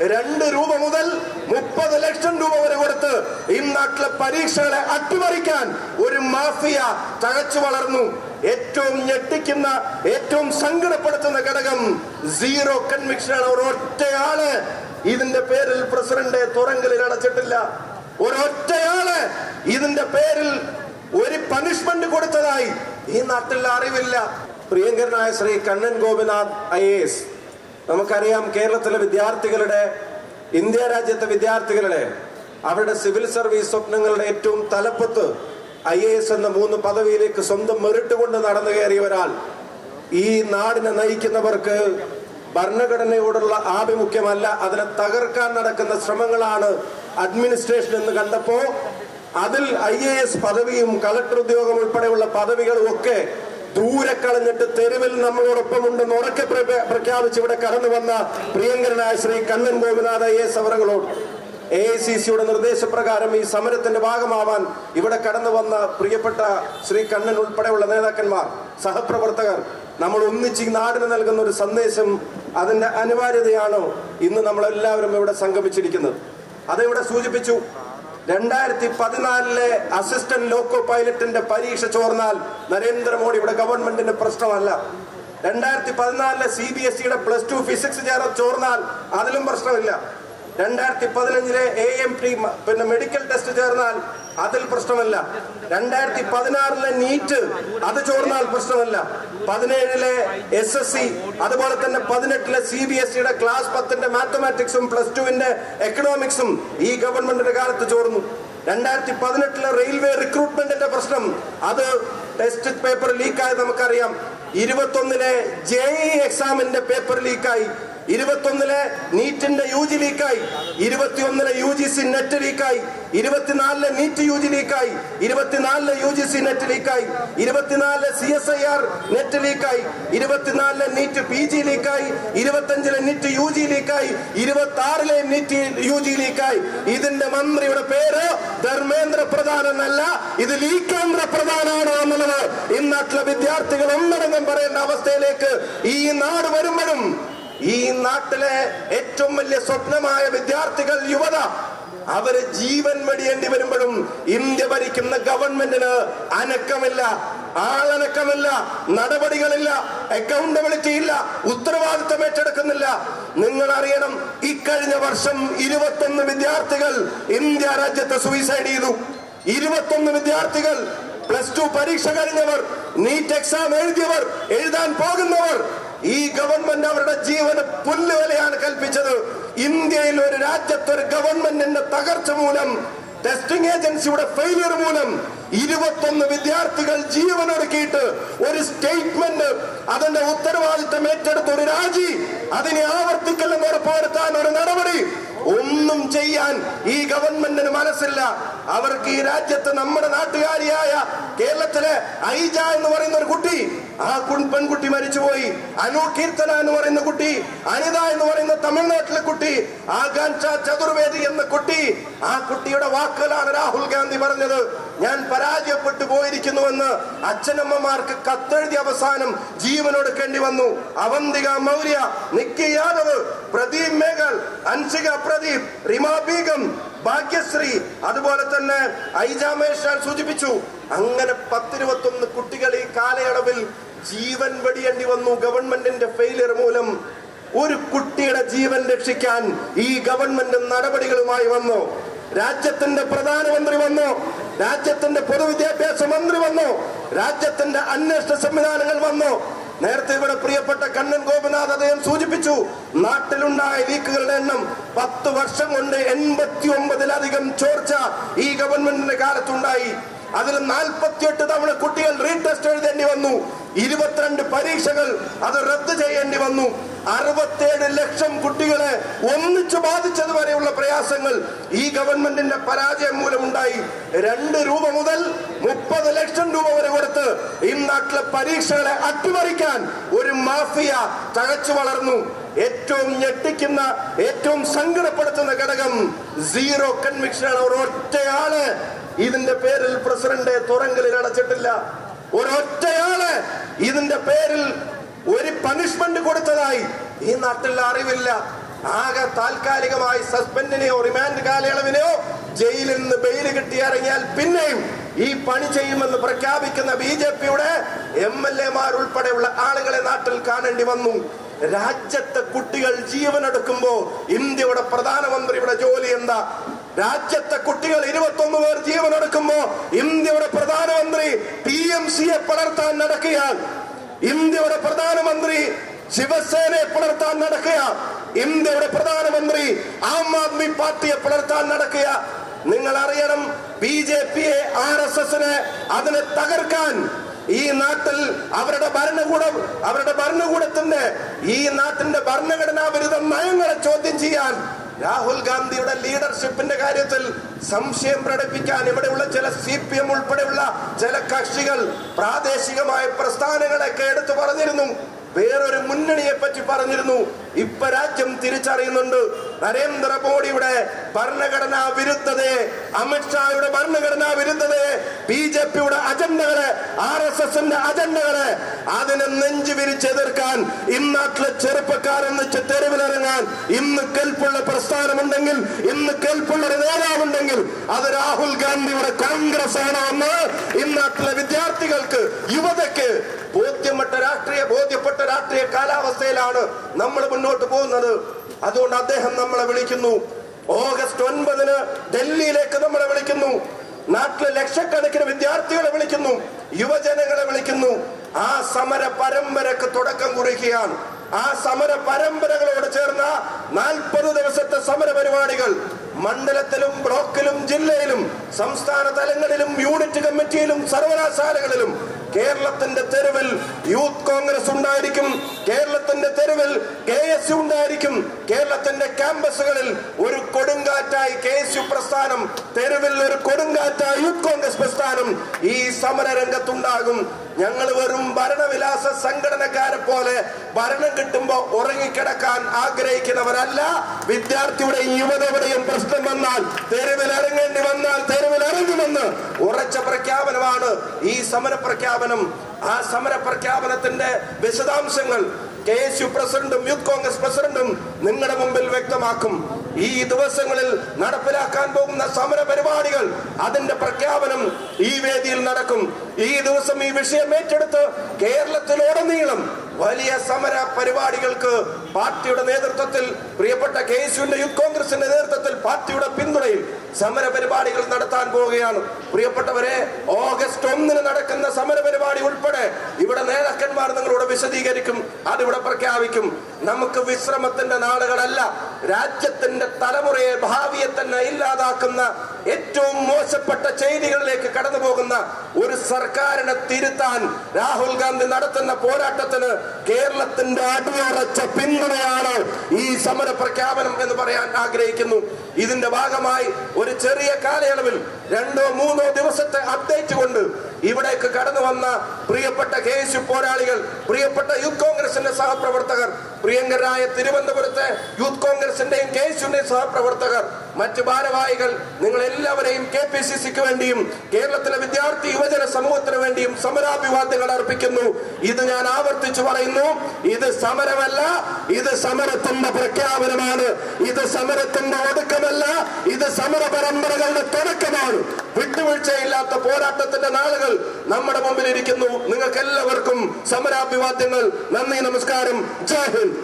2 രൂപ മുതൽ 30 ലക്ഷം രൂപ വരെ കൊടുത്ത് ഈ നാട്ടിലെ പരീക്ഷകളെ അട്ടിമറിക്കാൻ ഒരു മാഫിയ തഴച്ചു വളർന്നു. ഏറ്റവും ഞെട്ടിക്കുന്ന, ഏറ്റവും സങ്കടപ്പെടുത്തുന്ന ഘടകം സീറോ കൺവിക്ഷനാണ്. ഒരൊറ്റയാള് ഇതിന്റെ പേരിൽ പ്രസിഡന്റ് തുറങ്കലിൽ അടച്ചിട്ടില്ല. ഒരൊറ്റയാള് ഇതിന്റെ പേരിൽ ഒരു പണിഷ്മെന്റ് കൊടുത്തതായി ഈ നാട്ടിൽ അറിവില്ല. പ്രിയങ്കരനായ ശ്രീ കണ്ണൻ ഗോപിനാഥ് IAS, നമുക്കറിയാം കേരളത്തിലെ വിദ്യാർത്ഥികളുടെ, ഇന്ത്യ രാജ്യത്തെ വിദ്യാർത്ഥികളുടെ അവരുടെ സിവിൽ സർവീസ് സ്വപ്നങ്ങളുടെ ഏറ്റവും തലപ്പത്ത് IAS എന്ന 3 പദവിയിലേക്ക് സ്വന്തം മെറിറ്റ് കൊണ്ട് നടന്നു കയറിയ ഒരാൾ. ഈ നാടിനെ നയിക്കുന്നവർക്ക് ഭരണഘടനയോടുള്ള ആഭിമുഖ്യമല്ല, അതിനെ തകർക്കാൻ നടക്കുന്ന ശ്രമങ്ങളാണ് അഡ്മിനിസ്ട്രേഷൻ എന്ന് കണ്ടപ്പോ അതിൽ IAS പദവിയും കളക്ടർ ഉദ്യോഗം ഉൾപ്പെടെയുള്ള പദവികളും ഒക്കെ ദൂരെ കളഞ്ഞിട്ട് തെരുവിൽ നമ്മളോടൊപ്പം ഉണ്ടെന്ന് ഉറക്കെ പ്രഖ്യാപിച്ച് ഇവിടെ കടന്നു വന്ന പ്രിയങ്കരനായ ശ്രീ കണ്ണൻ ഗോപിനാഥ് IAS അവരുകളോട് AICCയുടെ നിർദ്ദേശപ്രകാരം ഈ സമരത്തിന്റെ ഭാഗമാവാൻ ഇവിടെ കടന്നു വന്ന പ്രിയപ്പെട്ട ശ്രീ കണ്ണൻ ഉൾപ്പെടെയുള്ള നേതാക്കന്മാർ, സഹപ്രവർത്തകർ, നമ്മൾ ഒന്നിച്ച് നാടിന് നൽകുന്ന ഒരു സന്ദേശം, അതിന്റെ അനിവാര്യതയാണ് ഇന്ന് നമ്മളെല്ലാവരും ഇവിടെ സംഗമിച്ചിരിക്കുന്നത്. അതിവിടെ സൂചിപ്പിച്ചു. 2014 അസിസ്റ്റന്റ് ലോക്കോ പൈലറ്റിന്റെ പരീക്ഷ ചോർന്നാൽ നരേന്ദ്രമോദിയുടെ ഗവൺമെന്റിന്റെ പ്രശ്നമല്ല. 2014 CBSEയുടെ +2 ഫിസിക്സ് ചോർന്നാൽ അതിലും പ്രശ്നമില്ല. 2015 AMT മെഡിക്കൽ ടെസ്റ്റ് ചേർന്നാൽ അതിൽ പ്രശ്നമല്ല. 2016 നീറ്റ് അത് ചോർന്നാൽ പ്രശ്നമല്ല. 17 SSC, അതുപോലെ തന്നെ 18 CBSEയുടെ ക്ലാസ് 10 മാത്തമാറ്റിക്സും +2 എക്കണോമിക്സും ഈ ഗവൺമെന്റിന്റെ കാലത്ത് ചോർന്നു. 2018 റെയിൽവേ റിക്രൂട്ട്മെന്റിന്റെ പ്രശ്നം, അത് ടെസ്റ്റ് പേപ്പർ ലീക്കായത് നമുക്കറിയാം. 21 JEE എക്സാമിന്റെ പേപ്പർ ലീക്കായി. 21 നീറ്റിന്റെ UG ലീക്കായി. 21 UGC നെറ്റ് ലീക്കായി. 24 നീറ്റ് UG ലീക്കായി. 24 UGC നെറ്റ് ലീക്കായി. 24 CSIR നെറ്റ് ലീക്കായി. 24 നീറ്റ് PG ലീക്കായി. 25 നീറ്റ് UG ലീക്കായി. 26 നീറ്റ് UG ലീക്കായി. ഇതിന്റെ മന്ത്രിയുടെ പേര് ധർമ്മേന്ദ്ര പ്രധാൻ എന്നല്ല, ഇത് ലീക്കേന്ദ്ര പ്രധാനാണ് എന്നുള്ളത് ഈ നാട്ടിലെ വിദ്യാർത്ഥികൾ ഒന്നടങ്കം പറയേണ്ട അവസ്ഥയിലേക്ക് ഈ നാട് വരുമ്പോഴും, ഈ നാട്ടിലെ ഏറ്റവും വലിയ സ്വപ്നമായ വിദ്യാർത്ഥികൾ, യുവത, അവര് ജീവൻ വെടിയേണ്ടി വരുമ്പോഴും ഇന്ത്യ ഭരിക്കുന്ന ഗവൺമെന്റിന് അനക്കമില്ല, ആളനക്കമില്ല, നടപടികളില്ല, അക്കൗണ്ടബിലിറ്റി ഇല്ല, ഉത്തരവാദിത്തം ഏറ്റെടുക്കുന്നില്ല. നിങ്ങൾ അറിയണം, ഇക്കഴിഞ്ഞ വർഷം 21 വിദ്യാർത്ഥികൾ ഇന്ത്യ രാജ്യത്ത് സൂയിസൈഡ് ചെയ്തു. 21 വിദ്യാർത്ഥികൾ, +2 പരീക്ഷ കഴിഞ്ഞവർ, നീറ്റ് എക്സാം എഴുതിയവർ, എഴുതാൻ പോകുന്നവർ. ഈ ഗവൺമെന്റ് അവരുടെ ജീവന് പുല്ലുവിലയാണ് കൽപ്പിച്ചത്. ഇന്ത്യയിൽ ഒരു രാജ്യത്തൊരു ഗവൺമെന്റിന്റെ തകർച്ച മൂലം, ടെസ്റ്റിംഗ് ഏജൻസിയുടെ ഫെയിലിയർ മൂലം 21 വിദ്യാർത്ഥികൾ ജീവനൊടുക്കിയിട്ട് ഒരു സ്റ്റേറ്റ്മെന്റ്, അതിന്റെ ഉത്തരവാദിത്തം ഏറ്റെടുത്ത ഒരു രാജി, അതിനെ ആവർത്തിക്കല്ലെന്ന് ഉറപ്പുവരുത്താൻ ഒരു നടപടി ഒന്നും ചെയ്യാൻ ഈ ഗവൺമെന്റിന് മനസ്സില്ല. അവർക്ക് ഈ രാജ്യത്ത് നമ്മുടെ നാട്ടുകാരിയായ കേരളത്തിലെ ഐജ എന്ന് പറയുന്ന ഒരു കുട്ടി, ആ പെൺകുട്ടി മരിച്ചുപോയി. അനു കീർത്തന എന്ന് പറയുന്ന കുട്ടി, അനിത എന്ന് പറയുന്ന തമിഴ്നാട്ടിലെ കുട്ടി, ആകാംക്ഷ ചതുർവേദി എന്ന കുട്ടി, ആ കുട്ടിയുടെ വാക്കുകളാണ് രാഹുൽ ഗാന്ധി പറഞ്ഞത്. ഞാൻ പരാജയപ്പെട്ടു പോയിരിക്കുന്നുവെന്ന് അച്ഛനമ്മമാർക്ക് കത്തെഴുതി അവസാനം ജീവനൊടുക്കേണ്ടി വന്നു. അവന്തിക മൗര്യ, നിക്കി യാദവ്, പ്രദീപ് മേഘൽ, അൻഷിക പ്രദീപ്, റിമ ബീഗം, ഭാഗ്യശ്രീ, അതുപോലെ തന്നെ ഐജാമേഷ് സൂചിപ്പിച്ചു. അങ്ങനെ 10-21 കുട്ടികൾ ഈ കാലയളവിൽ ജീവൻ വെടിയേണ്ടി വന്നു ഗവൺമെന്റിന്റെ ഫെയിലിയർ മൂലം. ഒരു കുട്ടിയുടെ ജീവൻ രക്ഷിക്കാൻ ഈ ഗവൺമെന്റ് നടപടികളുമായി വന്നു. രാജ്യത്തിന്റെ പ്രധാനമന്ത്രി വന്നു, രാജ്യത്തിന്റെ പൊതുവിദ്യാഭ്യാസ മന്ത്രി വന്നു, രാജ്യത്തിന്റെ അന്വേഷണ സംവിധാനങ്ങൾ വന്നു. നേരത്തെ ഇവിടെ പ്രിയപ്പെട്ട കണ്ണൻ ഗോപിനാഥ് അദ്ദേഹം സൂചിപ്പിച്ചു, നാട്ടിലുണ്ടായ ലീക്കുകളുടെ എണ്ണം 10 വർഷം കൊണ്ട് 89-ലധികം ചോർച്ച ഈ ഗവൺമെന്റിന്റെ കാലത്തുണ്ടായി. അതിൽ 48 തവണ കുട്ടികൾ റീടെസ്റ്റ് എഴുതേണ്ടി വന്നു. 22 പരീക്ഷകൾ അത് റദ്ദ് ചെയ്യേണ്ടി വന്നു. 67 ലക്ഷം കുട്ടികളെ ഒന്നിച്ചു ബാധിച്ചതുവരെയുള്ള പ്രയാസങ്ങൾ ഈ ഗവൺമെന്റിന്റെ പരാജയം മൂലമുണ്ടായി. 2 രൂപ മുതൽ 30 ലക്ഷം രൂപ വരെ കൊടുത്ത് ഈ നാട്ടിലെ പരീക്ഷകളെ അട്ടിമറിക്കാൻ ഒരു മാഫിയ തഴച്ചു വളർന്നു. ഏറ്റവും ഞെട്ടിക്കുന്ന, ഏറ്റവും സങ്കടപ്പെടുത്തുന്ന ഘടകം സീറോ കൺവിക്ഷനാണ്. ഒരൊറ്റയാള് ഇതിന്റെ പേരിൽ പ്രസിഡന്റ് തുറങ്കലിൽ അടച്ചിട്ടില്ല. ഒരൊറ്റയാള് ഇതിന്റെ പേരിൽ ഒരു പണിഷ്മെന്റ് കൊടുത്തതായി ഈ നാട്ടിൽ അറിവില്ല. ആകെ താൽക്കാലികമായി സസ്പെൻഡിനെയോ റിമാൻഡ് കാലയളവിനെയോ ജയിലിൽ നിന്ന് ബെയിൽ കിട്ടി ഇറങ്ങിയാൽ പിന്നെയും ഈ പണി ചെയ്യുമെന്ന് പ്രഖ്യാപിക്കുന്ന BJP-യുടെ MLA-മാർ ഉൾപ്പെടെയുള്ള ആളുകളെ നാട്ടിൽ കാണേണ്ടി വന്നു. രാജ്യത്തെ കുട്ടികൾ ജീവനെടുക്കുമ്പോ ഇന്ത്യയുടെ പ്രധാനമന്ത്രിയുടെ ജോലി എന്താ? രാജ്യത്തെ കുട്ടികൾ 21 പേർ ജീവനെടുക്കുമ്പോ ഇന്ത്യയുടെ പ്രധാനമന്ത്രി PMC-യെ പിളർത്താൻ നടക്കുകയാണ്. ഇന്ത്യയുടെ പ്രധാനമന്ത്രി ശിവസേനയെ പിളർത്താൻ നടക്കുക. ഇന്ത്യയുടെ പ്രധാനമന്ത്രി ആം ആദ്മി പാർട്ടിയെ പിളർത്താൻ നടക്കുക. നിങ്ങൾ അറിയണം, BJP-യെ RSS-നെ അതിനെ തകർക്കാൻ ഈ നാട്ടിൽ അവരുടെ ഭരണകൂടത്തിന്റെ ഈ നാട്ടിന്റെ ഭരണഘടനാ വിരുദ്ധ നയങ്ങളെ ചോദ്യം ചെയ്യാൻ രാഹുൽ ഗാന്ധിയുടെ ലീഡർഷിപ്പിന്റെ കാര്യത്തിൽ സംശയം പ്രകടിപ്പിക്കാൻ ഇവിടെയുള്ള ചില CPM ഉൾപ്പെടെയുള്ള ചില കക്ഷികൾ പ്രാദേശികമായ പ്രസ്ഥാനങ്ങളൊക്കെ എടുത്തു പറഞ്ഞിരുന്നു. വേറൊരു മുന്നണിയെ പറ്റി പറഞ്ഞിരുന്നു. ഇപ്പൊ രാജ്യം തിരിച്ചറിയുന്നുണ്ട് നരേന്ദ്രമോദിയുടെ ഭരണഘടനാ വിരുദ്ധതയെ, അമിത്ഷായുടെ ഭരണഘടനാ വിരുദ്ധതയെ, BJP-യുടെ അജണ്ടകളെ, RSS-ന്റെ അജണ്ടകളെ അതിനെ നെഞ്ചു വിരിച്ചെതിർക്കാൻ ഇന്നാട്ടിലെ ചെറുപ്പക്കാരെന്നിച്ച് തെരുവിലിറങ്ങാൻ ഇന്ന് കെൽപ്പുള്ള പ്രസ്ഥാനമുണ്ടെങ്കിൽ, ഇന്ന് കെൽപ്പുള്ള ഒരു നേതാവുണ്ടെങ്കിൽ അത് രാഹുൽ ഗാന്ധിയുടെ കോൺഗ്രസ് ആണോ എന്ന് ഇന്നാട്ടിലെ വിദ്യാർത്ഥികൾക്ക്, യുവതയ്ക്ക് ബോധ്യപ്പെട്ട രാഷ്ട്രീയ കാലാവസ്ഥയിലാണ് നമ്മൾ മുന്നോട്ട് പോകുന്നത്. അതുകൊണ്ട് അദ്ദേഹം നമ്മളെ വിളിക്കുന്നു. ഓഗസ്റ്റ് 9-ന് ഡൽഹിയിലേക്ക് നമ്മളെ വിളിക്കുന്നു. നാട്ടിലെ ലക്ഷക്കണക്കിന് വിദ്യാർത്ഥികളെ വിളിക്കുന്നു, യുവജനങ്ങളെ വിളിക്കുന്നു. ആ സമര പരമ്പരക്ക് തുടക്കം കുറിക്കുകയാണ്. ആ സമര പരമ്പരകളോട് ചേർന്ന 40 ദിവസത്തെ സമര പരിപാടികൾ മണ്ഡലത്തിലും ബ്ലോക്കിലും ജില്ലയിലും സംസ്ഥാന തലങ്ങളിലും യൂണിറ്റ് കമ്മിറ്റിയിലും സർവകലാശാലകളിലും കേരളത്തിന്റെ തെരുവിൽ യൂത്ത് കോൺഗ്രസ് ഉണ്ടായിരിക്കും. കേരളത്തിന്റെ തെരുവിൽ KSU ഉണ്ടായിരിക്കും. കേരളത്തിന്റെ ക്യാമ്പസുകളിൽ ഒരു കൊടുങ്കാറ്റായി KSU പ്രസ്ഥാനം, തെരുവിൽ ഒരു കൊടുങ്കാറ്റായി യൂത്ത് കോൺഗ്രസ് പ്രസ്ഥാനം ഈ സമര രംഗത്തുണ്ടാകും. ഞങ്ങൾ വെറും ഭരണവിലാസ സംഘടനക്കാരെ പോലെ ഭരണം കിട്ടുമ്പോ ഉറങ്ങിക്കിടക്കാൻ ആഗ്രഹിക്കുന്നവരല്ല. വിദ്യാർത്ഥിയുടെയും യുവതയുടെയും പ്രശ്നം വന്നാൽ, തെരുവിൽ ഇറങ്ങേണ്ടി വന്നാൽ തെരുവിൽ ഇറങ്ങുമെന്ന് ഉറച്ച പ്രഖ്യാപനമാണ് ഈ സമര പ്രഖ്യാപനം. ആ സമര പ്രഖ്യാപനത്തിന്റെ വിശദാംശങ്ങൾ KSU പ്രസിഡന്റും യൂത്ത് കോൺഗ്രസ് പ്രസിഡന്റും നിങ്ങളുടെ മുമ്പിൽ വ്യക്തമാക്കും. ഈ ദിവസങ്ങളിൽ നടപ്പിലാക്കാൻ പോകുന്ന സമര പരിപാടികൾ, അതിന്റെ പ്രഖ്യാപനം ഈ വേദിയിൽ നടക്കും. ഈ ദിവസം ഈ വിഷയം ഏറ്റെടുത്ത് കേരളത്തിലുടനീളം വലിയ സമര പരിപാടികൾക്ക് പാർട്ടിയുടെ നേതൃത്വത്തിൽ, പ്രിയപ്പെട്ട KSU-ന്റെ യൂത്ത് കോൺഗ്രസിന്റെ നേതൃത്വത്തിൽ പാർട്ടിയുടെ പിന്തുണയിൽ സമര പരിപാടികൾ നടത്താൻ പോവുകയാണ്. പ്രിയപ്പെട്ടവരെ, ഓഗസ്റ്റ് 1-ന് നടക്കുന്ന സമര പരിപാടി ഉൾപ്പെടെ ഇവിടെ നേതാക്കന്മാർ നിങ്ങളോട് വിശദീകരിക്കും, അതിവിടെ പ്രഖ്യാപിക്കും. നമുക്ക് വിശ്രമത്തിന്റെ നാളുകളല്ല. രാജ്യത്തിന്റെ തലമുറയെ, ഭാവിയെ തന്നെ ഇല്ലാതാക്കുന്ന ഏറ്റവും മോശപ്പെട്ട ചെയ്തികളിലേക്ക് കടന്നു പോകുന്ന ഒരു സർക്കാരിനെ തിരുത്താൻ രാഹുൽ ഗാന്ധി നടത്തുന്ന പോരാട്ടത്തിന് കേരളത്തിന്റെ അടിയുറച്ച പിന്തുണയാണ് ഈ സമര പ്രഖ്യാപനം എന്ന് പറയാൻ ആഗ്രഹിക്കുന്നു. ഇതിന്റെ ഭാഗമായി ഒരു ചെറിയ കാലയളവിൽ 2-3 ദിവസത്തെ അപ്ഡേറ്റ് കൊണ്ട് ഇവിടേക്ക് കടന്നു വന്ന പ്രിയപ്പെട്ട KSU പോരാളികൾ, പ്രിയപ്പെട്ട യൂത്ത് കോൺഗ്രസിന്റെ സഹപ്രവർത്തകർ, പ്രിയങ്കരായ തിരുവനന്തപുരത്തെ യൂത്ത് കോൺഗ്രസിന്റെയും KSU-ന്റെയും സഹപ്രവർത്തകർ, മറ്റ് ഭാരവാഹികൾ, നിങ്ങൾ എല്ലാവരെയും KPCC-ക്ക് വേണ്ടിയും കേരളത്തിലെ വിദ്യാർത്ഥി യുവജന സമൂഹത്തിന് വേണ്ടിയും സമരാഭിവാദ്യങ്ങൾ അർപ്പിക്കുന്നു. ഇത് ഞാൻ ആവർത്തിച്ചു പറയുന്നു, ഇത് സമരമല്ല, ഇത് സമരത്തിന്റെ പ്രഖ്യാപനമാണ്. ഇത് സമരത്തിന്റെ ഒടുക്കമല്ല, ഇത് സമര പരമ്പരകളുടെ തുടക്കമാണ്. വിട്ടുവീഴ്ചയില്ലാത്ത പോരാട്ടത്തിന്റെ നാളുകൾ നമ്മുടെ മുമ്പിൽ ഇരിക്കുന്നു. നിങ്ങൾക്ക് എല്ലാവർക്കും സമരാഭിവാദ്യങ്ങൾ. നന്ദി, നമസ്കാരം, ജയ് ഹിന്ദ്.